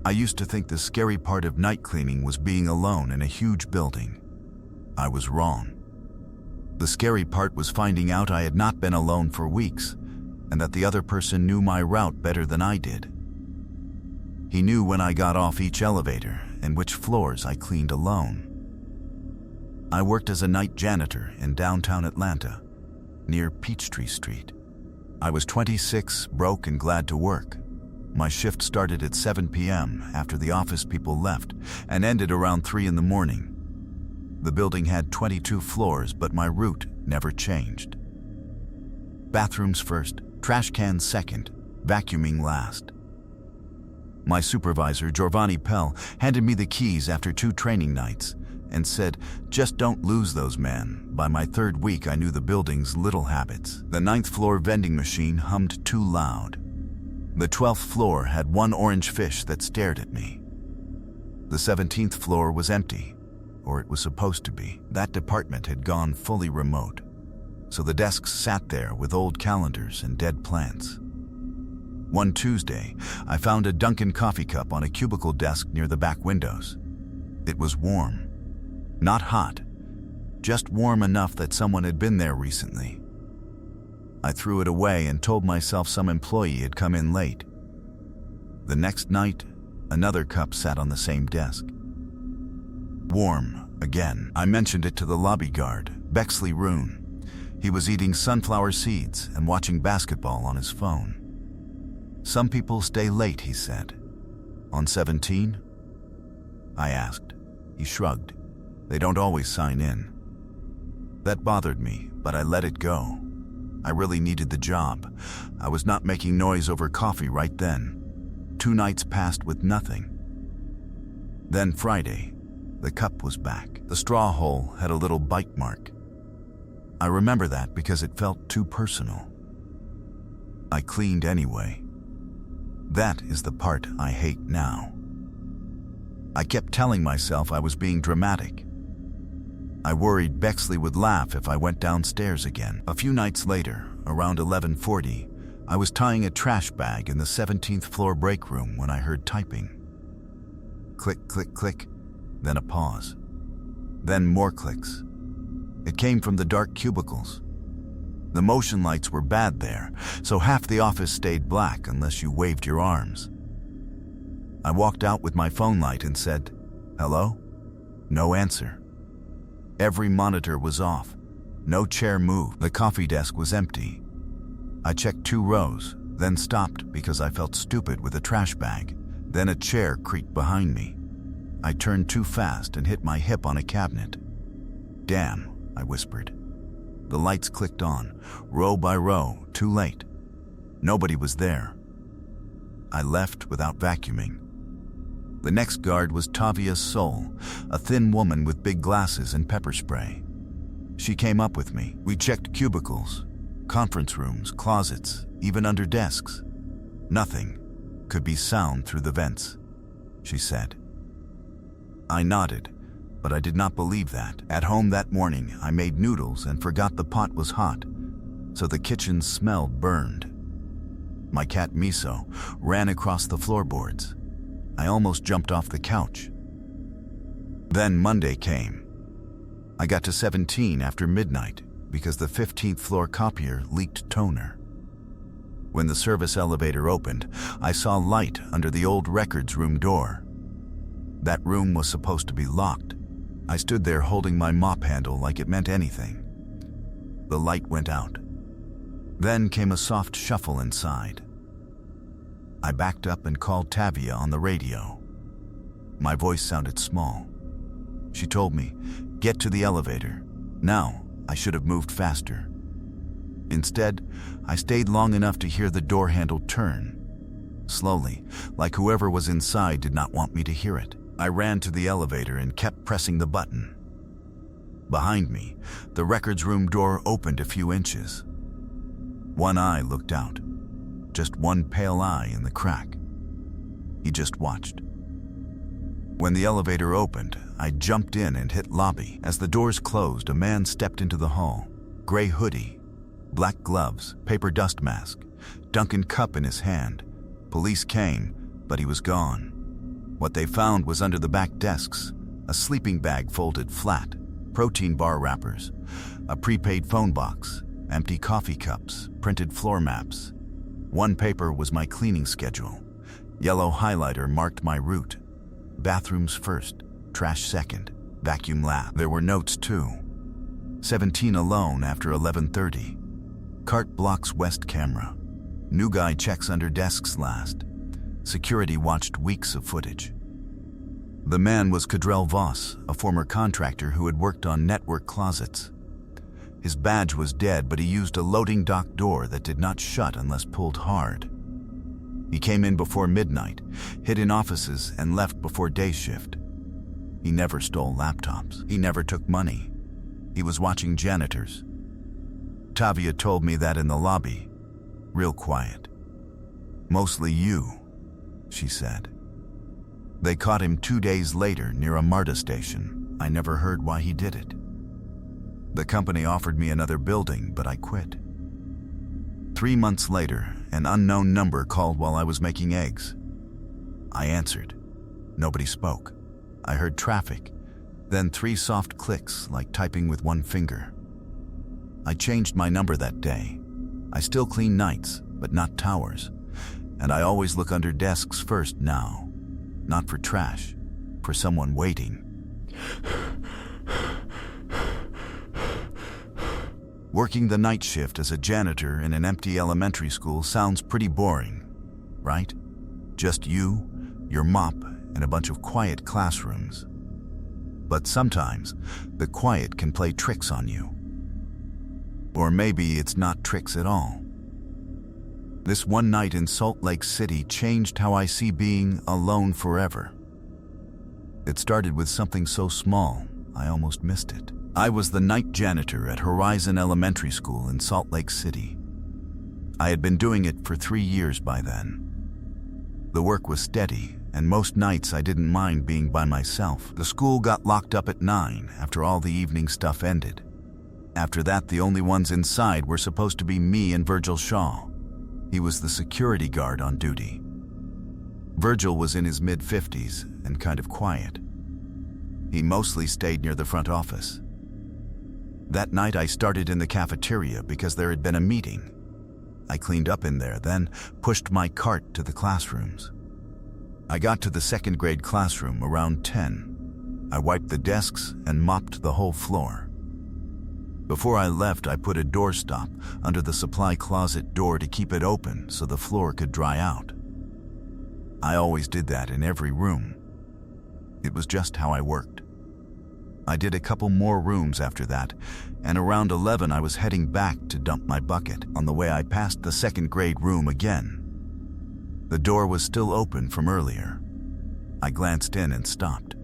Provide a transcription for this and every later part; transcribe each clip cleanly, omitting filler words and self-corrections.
I used to think the scary part of night cleaning was being alone in a huge building. I was wrong. The scary part was finding out I had not been alone for weeks, and that the other person knew my route better than I did. He knew when I got off each elevator and which floors I cleaned alone. I worked as a night janitor in downtown Atlanta, near Peachtree Street. I was 26, broke and glad to work. My shift started at 7 p.m. after the office people left and ended around 3 in the morning. The building had 22 floors, but my route never changed. Bathrooms first, trash cans second, vacuuming last. My supervisor, Giovanni Pell, handed me the keys after 2 training nights and said, "Just don't lose those, man." By my 3rd week, I knew the building's little habits. The 9th floor vending machine hummed too loud. The 12th floor had one orange fish that stared at me. The 17th floor was empty, or it was supposed to be. That department had gone fully remote, so the desks sat there with old calendars and dead plants. One Tuesday, I found a Dunkin' coffee cup on a cubicle desk near the back windows. It was warm. Not hot, just warm enough that someone had been there recently. I threw it away and told myself some employee had come in late. The next night, another cup sat on the same desk. Warm again. I mentioned it to the lobby guard, Bexley Roon. He was eating sunflower seeds and watching basketball on his phone. "Some people stay late," he said. "On 17?" I asked. He shrugged. "They don't always sign in." That bothered me, but I let it go. I really needed the job. I was not making noise over coffee right then. 2 nights passed with nothing. Then Friday, the cup was back. The straw hole had a little bite mark. I remember that because it felt too personal. I cleaned anyway. That is the part I hate now. I kept telling myself I was being dramatic. I worried Bexley would laugh if I went downstairs again. A few nights later, around 11:40, I was tying a trash bag in the 17th floor break room when I heard typing. Click, click, click, then a pause. Then more clicks. It came from the dark cubicles. The motion lights were bad there, so half the office stayed black unless you waved your arms. I walked out with my phone light and said, "Hello?" No answer. Every monitor was off. No chair moved. The coffee desk was empty. I checked 2 rows, then stopped because I felt stupid with a trash bag. Then a chair creaked behind me. I turned too fast and hit my hip on a cabinet. "Damn," I whispered. The lights clicked on, row by row, too late. Nobody was there. I left without vacuuming. The next guard was Tavia Soul, a thin woman with big glasses and pepper spray. She came up with me. We checked cubicles, conference rooms, closets, even under desks. Nothing could be sound through the vents, she said. I nodded, but I did not believe that. At home that morning, I made noodles and forgot the pot was hot, so the kitchen smelled burned. My cat Miso ran across the floorboards. I almost jumped off the couch. Then Monday came. I got to 17 after midnight because the 15th floor copier leaked toner. When the service elevator opened, I saw light under the old records room door. That room was supposed to be locked. I stood there holding my mop handle like it meant anything. The light went out. Then came a soft shuffle inside. I backed up and called Tavia on the radio. My voice sounded small. She told me, "Get to the elevator." Now, I should have moved faster. Instead, I stayed long enough to hear the door handle turn. Slowly, like whoever was inside did not want me to hear it. I ran to the elevator and kept pressing the button. Behind me, the records room door opened a few inches. One eye looked out. Just one pale eye in the crack. He just watched. When the elevator opened, I jumped in and hit lobby. As the doors closed, a man stepped into the hall. Gray hoodie, black gloves, paper dust mask, Dunkin' cup in his hand. Police came, but he was gone. What they found was under the back desks, a sleeping bag folded flat, protein bar wrappers, a prepaid phone box, empty coffee cups, printed floor maps. One paper was my cleaning schedule. Yellow highlighter marked my route. Bathrooms first, trash second, vacuum last. There were notes too. 17 alone after 11:30. Cart blocks west camera. New guy checks under desks last. Security watched weeks of footage. The man was Cadrell Voss, a former contractor who had worked on network closets. His badge was dead, but he used a loading dock door that did not shut unless pulled hard. He came in before midnight, hid in offices, and left before day shift. He never stole laptops. He never took money. He was watching Janitors. Tavia told me that in the lobby. Real quiet. Mostly you, she said. They caught him 2 days later near a MARTA station. I never heard why he did it. The company offered me another building, but I quit. 3 months later, an unknown number called while I was making eggs. I answered. Nobody spoke. I heard traffic, then 3 soft clicks like typing with one finger. I changed my number that day. I still clean nights, but not towers. And I always look under desks first now. Not for trash, for someone waiting. Working the night shift as a janitor in an empty elementary school sounds pretty boring, right? Just you, your mop, and a bunch of quiet classrooms. But sometimes, the quiet can play tricks on you. Or maybe it's not tricks at all. This one night in Salt Lake City changed how I see being alone forever. It started with something so small, I almost missed it. I was the night janitor at Horizon Elementary School in Salt Lake City. I had been doing it for 3 years by then. The work was steady, and most nights I didn't mind being by myself. The school got locked up at 9 after all the evening stuff ended. After that, the only ones inside were supposed to be me and Virgil Shaw. He was the security guard on duty. Virgil was in his mid-50s and kind of quiet. He mostly stayed near the front office. That night I started in the cafeteria because there had been a meeting. I cleaned up in there, then pushed my cart to the classrooms. I got to the second grade classroom around 10. I wiped the desks and mopped the whole floor. Before I left, I put a doorstop under the supply closet door to keep it open so the floor could dry out. I always did that in every room. It was just how I worked. I did a couple more rooms after that, and around 11 I was heading back to dump my bucket. On the way I passed the second grade room again. The door was still open from earlier. I glanced in and stopped.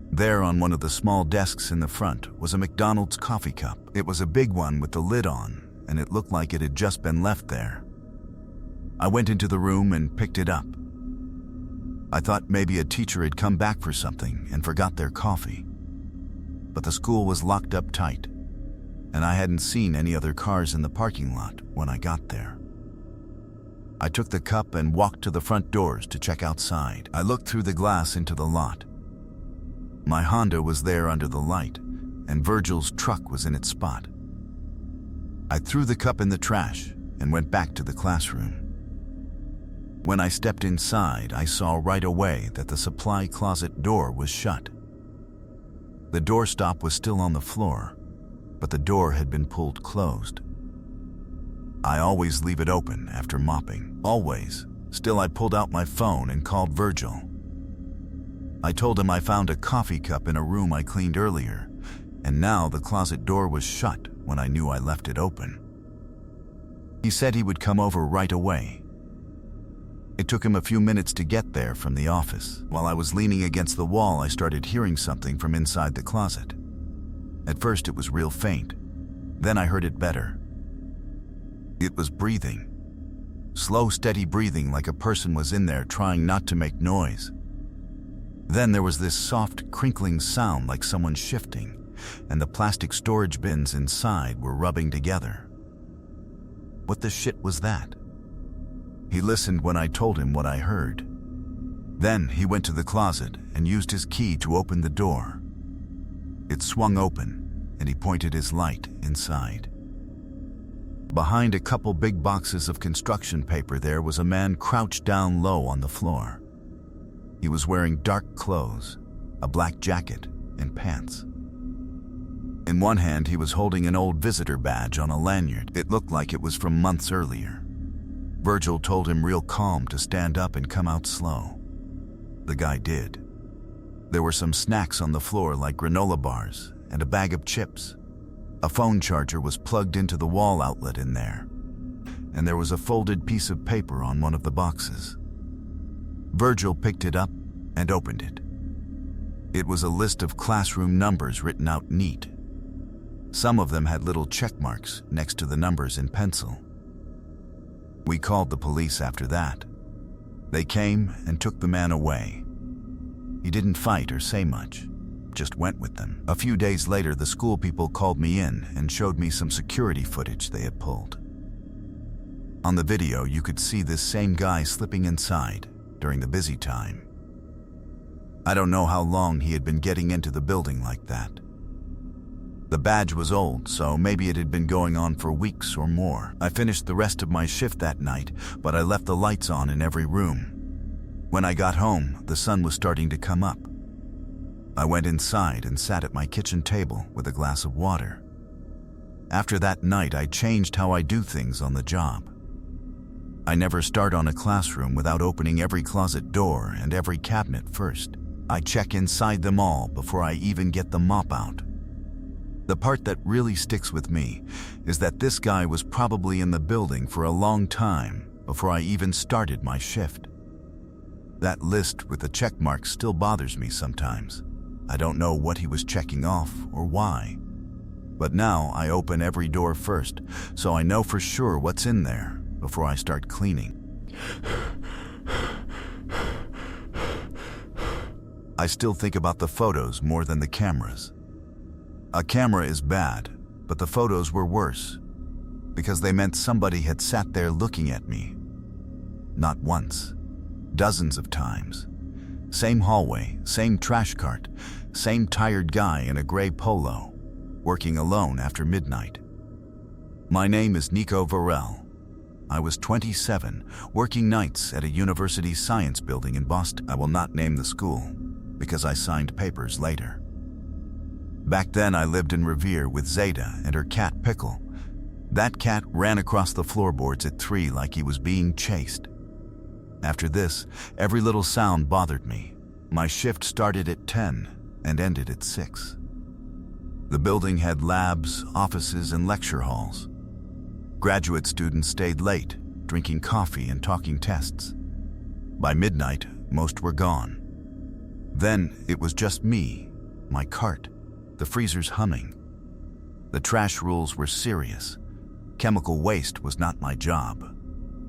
There on one of the small desks in the front was a McDonald's coffee cup. It was a big one with the lid on, and it looked like it had just been left there. I went into the room and picked it up. I thought maybe a teacher had come back for something and forgot their coffee. But the school was locked up tight, and I hadn't seen any other cars in the parking lot when I got there. I took the cup and walked to the front doors to check outside. I looked through the glass into the lot. My Honda was there under the light, and Virgil's truck was in its spot. I threw the cup in the trash and went back to the classroom. When I stepped inside, I saw right away that the supply closet door was shut. The doorstop was still on the floor, but the door had been pulled closed. I always leave it open after mopping, always. Still, I pulled out my phone and called Virgil. I told him I found a coffee cup in a room I cleaned earlier, and now the closet door was shut when I knew I left it open. He said he would come over right away. It took him a few minutes to get there from the office. While I was leaning against the wall, I started hearing something from inside the closet. At first, it was real faint. Then I heard it better. It was breathing. Slow, steady breathing like a person was in there trying not to make noise. Then there was this soft, crinkling sound like someone shifting, and the plastic storage bins inside were rubbing together. What the shit was that? He listened when I told him what I heard. Then he went to the closet and used his key to open the door. It swung open, and he pointed his light inside. Behind a couple big boxes of construction paper there was a man crouched down low on the floor. He was wearing dark clothes, a black jacket, and pants. In one hand, he was holding an old visitor badge on a lanyard. It looked like it was from months earlier. Virgil told him real calm to stand up and come out slow. The guy did. There were some snacks on the floor like granola bars and a bag of chips. A phone charger was plugged into the wall outlet in there, and there was a folded piece of paper on one of the boxes. Virgil picked it up and opened it. It was a list of classroom numbers written out neat. Some of them had little check marks next to the numbers in pencil. We called the police after that. They came and took the man away. He didn't fight or say much, just went with them. A few days later, the school people called me in and showed me some security footage they had pulled. On the video, you could see this same guy slipping inside during the busy time. I don't know how long he had been getting into the building like that. The badge was old, so maybe it had been going on for weeks or more. I finished the rest of my shift that night, but I left the lights on in every room. When I got home, the sun was starting to come up. I went inside and sat at my kitchen table with a glass of water. After that night, I changed how I do things on the job. I never start on a classroom without opening every closet door and every cabinet first. I check inside them all before I even get the mop out. The part that really sticks with me is that this guy was probably in the building for a long time before I even started my shift. That list with the check marks still bothers me sometimes. I don't know what he was checking off or why. But now I open every door first, so I know for sure what's in there before I start cleaning. I still think about the photos more than the cameras. A camera is bad, but the photos were worse, because they meant somebody had sat there looking at me. Not once, dozens of times. Same hallway, same trash cart, same tired guy in a gray polo, working alone after midnight. My name is Nico Varel. I was 27, working nights at a university science building in Boston. I will not name the school, because I signed papers later. Back then, I lived in Revere with Zeta and her cat Pickle. That cat ran across the floorboards at 3 like he was being chased. After this, every little sound bothered me. My shift started at 10 and ended at 6. The building had labs, offices, and lecture halls. Graduate students stayed late, drinking coffee and talking tests. By midnight, most were gone. Then it was just me, my cart, the freezers humming. The trash rules were serious. Chemical waste was not my job.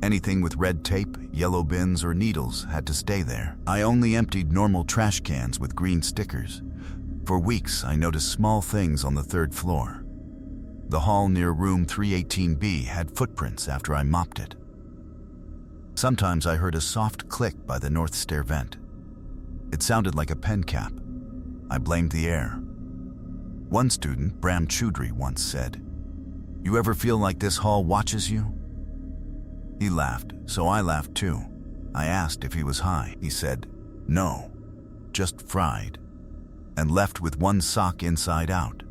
Anything with red tape, yellow bins, or needles had to stay there. I only emptied normal trash cans with green stickers. For weeks, I noticed small things on the 3rd floor. The hall near room 318B had footprints after I mopped it. Sometimes I heard a soft click by the north stair vent. It sounded like a pen cap. I blamed the air. One student, Bram Choudhury, once said, "You ever feel like this hall watches you?" He laughed, so I laughed too. I asked if he was high. He said, "No, just fried," and left with one sock inside out.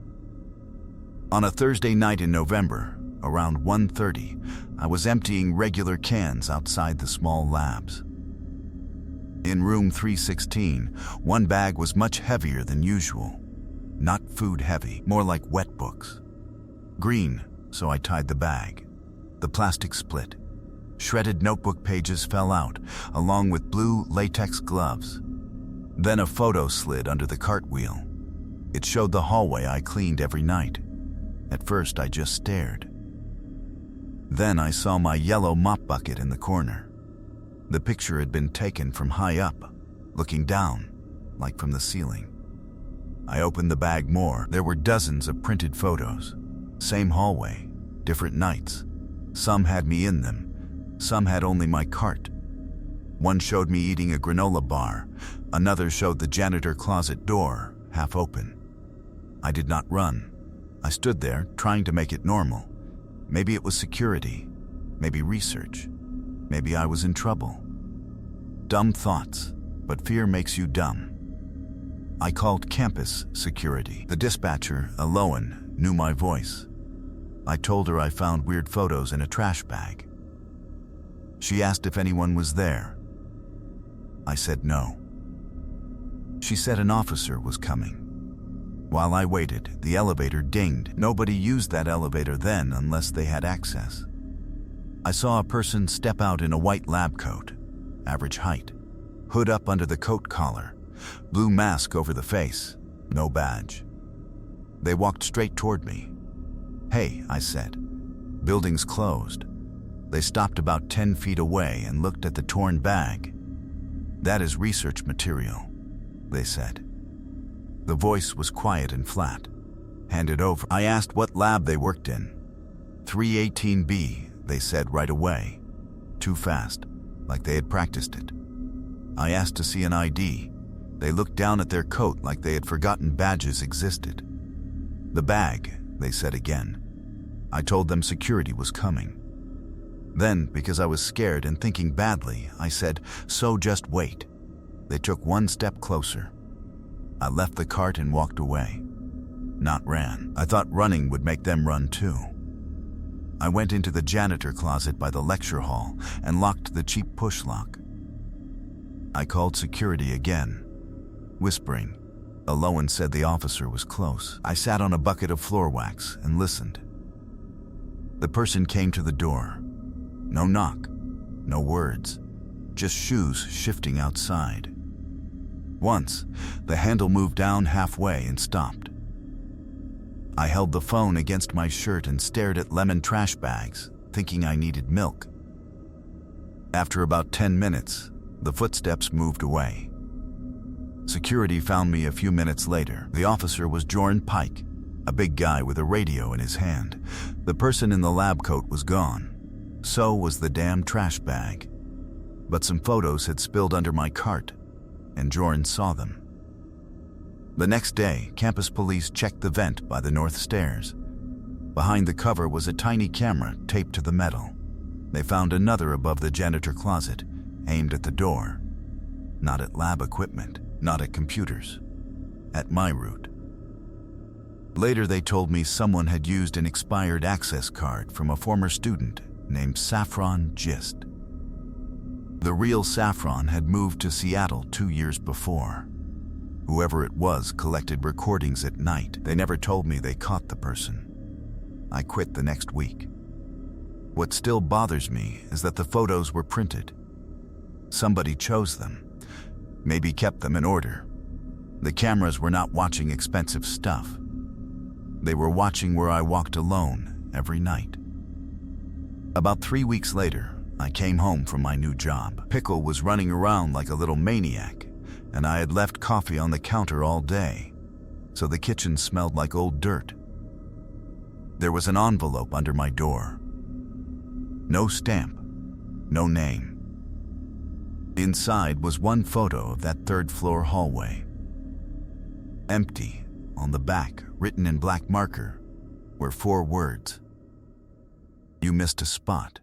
On a Thursday night in November, around 1:30, I was emptying regular cans outside the small labs. In room 316, one bag was much heavier than usual. Not food heavy, more like wet books. Green, so I tied the bag. The plastic split. Shredded notebook pages fell out, along with blue latex gloves. Then a photo slid under the cartwheel. It showed the hallway I cleaned every night. At first, I just stared. Then I saw my yellow mop bucket in the corner. The picture had been taken from high up, looking down, like from the ceiling. I opened the bag more. There were dozens of printed photos. Same hallway, different nights. Some had me in them. Some had only my cart. One showed me eating a granola bar. Another showed the janitor closet door, half open. I did not run. I stood there, trying to make it normal. Maybe it was security. Maybe research. Maybe I was in trouble. Dumb thoughts, but fear makes you dumb. I called campus security. The dispatcher, Aloan, knew my voice. I told her I found weird photos in a trash bag. She asked if anyone was there. I said no. She said an officer was coming. While I waited, the elevator dinged. Nobody used that elevator then unless they had access. I saw a person step out in a white lab coat, average height, hood up under the coat collar, blue mask over the face, no badge. They walked straight toward me. "Hey," I said. "Building's closed." They stopped about 10 feet away and looked at the torn bag. "That is research material," they said. The voice was quiet and flat. "Hand it over." I asked what lab they worked in. 318B, they said right away. Too fast, like they had practiced it. I asked to see an ID. They looked down at their coat like they had forgotten badges existed. "The bag," they said again. I told them security was coming. Then, because I was scared and thinking badly, I said, "So just wait." They took one step closer. I left the cart and walked away. Not ran. I thought running would make them run too. I went into the janitor closet by the lecture hall and locked the cheap push lock. I called security again, whispering. Aloan said the officer was close. I sat on a bucket of floor wax and listened. The person came to the door. No knock, no words, just shoes shifting outside. Once, the handle moved down halfway and stopped. I held the phone against my shirt and stared at lemon trash bags, thinking I needed milk. After about 10 minutes, the footsteps moved away. Security found me a few minutes later. The officer was Jordan Pike, a big guy with a radio in his hand. The person in the lab coat was gone. So was the damn trash bag. But some photos had spilled under my cart, and Jordan saw them. The next day, campus police checked the vent by the north stairs. Behind the cover was a tiny camera taped to the metal. They found another above the janitor closet, aimed at the door. Not at lab equipment, not at computers. At my route. Later they told me someone had used an expired access card from a former student named Saffron Gist. The real Saffron had moved to Seattle 2 years before. Whoever it was collected recordings at night. They never told me they caught the person. I quit the next week. What still bothers me is that the photos were printed. Somebody chose them, maybe kept them in order. The cameras were not watching expensive stuff. They were watching where I walked alone every night. About 3 weeks later, I came home from my new job. Pickle was running around like a little maniac, and I had left coffee on the counter all day, so the kitchen smelled like old dirt. There was an envelope under my door. No stamp, no name. Inside was one photo of that third-floor hallway. Empty, on the back, written in black marker, were 4 words. "You missed a spot."